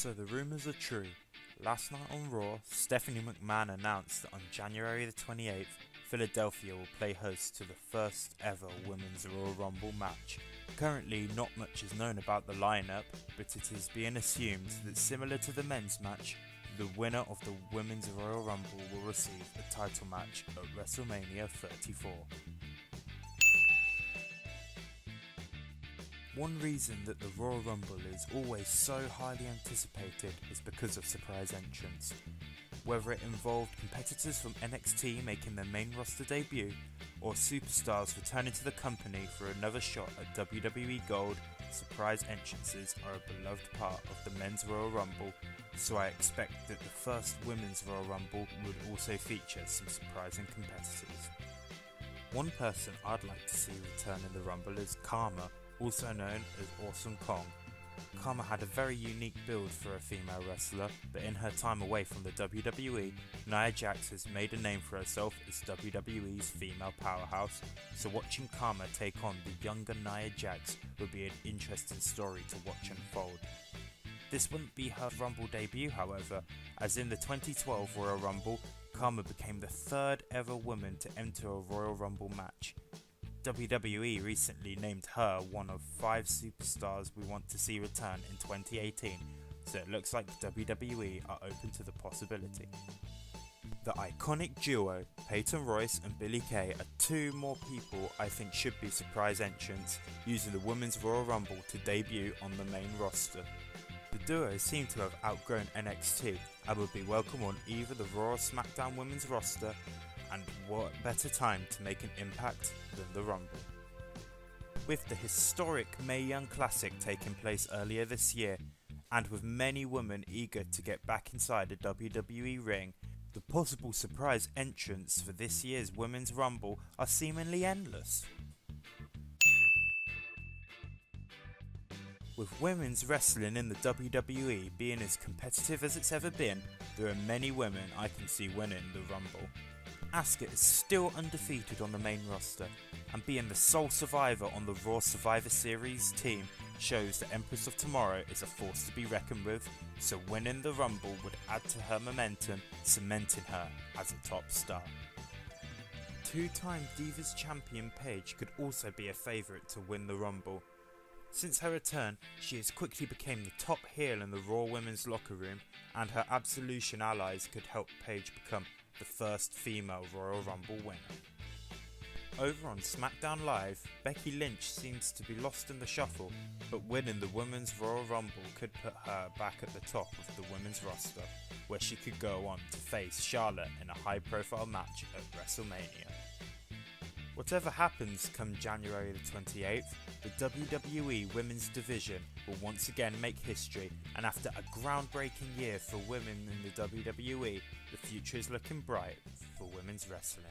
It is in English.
So the rumours are true. Last night on Raw, Stephanie McMahon announced that on January the 28th, Philadelphia will play host to the first ever Women's Royal Rumble match. Currently, not much is known about the lineup, but it is being assumed that similar to the men's match, the winner of the Women's Royal Rumble will receive a title match at WrestleMania 34. One reason that the Royal Rumble is always so highly anticipated is because of surprise entrants. Whether it involved competitors from NXT making their main roster debut, or superstars returning to the company for another shot at WWE Gold, surprise entrances are a beloved part of the Men's Royal Rumble, so I expect that the first Women's Royal Rumble would also feature some surprising competitors. One person I'd like to see return in the Rumble is Karma, also known as Awesome Kong. Karma had a very unique build for a female wrestler, but in her time away from the WWE, Nia Jax has made a name for herself as WWE's female powerhouse, so watching Karma take on the younger Nia Jax would be an interesting story to watch unfold. This wouldn't be her Rumble debut, however, as in the 2012 Royal Rumble, Karma became the third ever woman to enter a Royal Rumble match. WWE recently named her one of 5 superstars we want to see return in 2018, so it looks like WWE are open to the possibility. The iconic duo, Peyton Royce and Billie Kay, are 2 more people I think should be surprise entrants using the Women's Royal Rumble to debut on the main roster. The duo seem to have outgrown NXT and would be welcome on either the Raw or SmackDown Women's roster, and what better time to make an impact than the Rumble. With the historic Mae Young Classic taking place earlier this year, and with many women eager to get back inside the WWE ring, the possible surprise entrants for this year's Women's Rumble are seemingly endless. With women's wrestling in the WWE being as competitive as it's ever been, there are many women I can see winning the Rumble. Asuka is still undefeated on the main roster, and being the sole survivor on the Raw Survivor Series team shows the Empress of Tomorrow is a force to be reckoned with, so winning the Rumble would add to her momentum, cementing her as a top star. 2-time Divas Champion Paige could also be a favourite to win the Rumble. Since her return, she has quickly become the top heel in the Raw Women's locker room, and her Absolution allies could help Paige become the first female Royal Rumble winner. Over on SmackDown Live, Becky Lynch seems to be lost in the shuffle, but winning the Women's Royal Rumble could put her back at the top of the women's roster, where she could go on to face Charlotte in a high-profile match at WrestleMania. Whatever happens come January the 28th, the WWE Women's Division will once again make history, and after a groundbreaking year for women in the WWE, the future is looking bright for women's wrestling.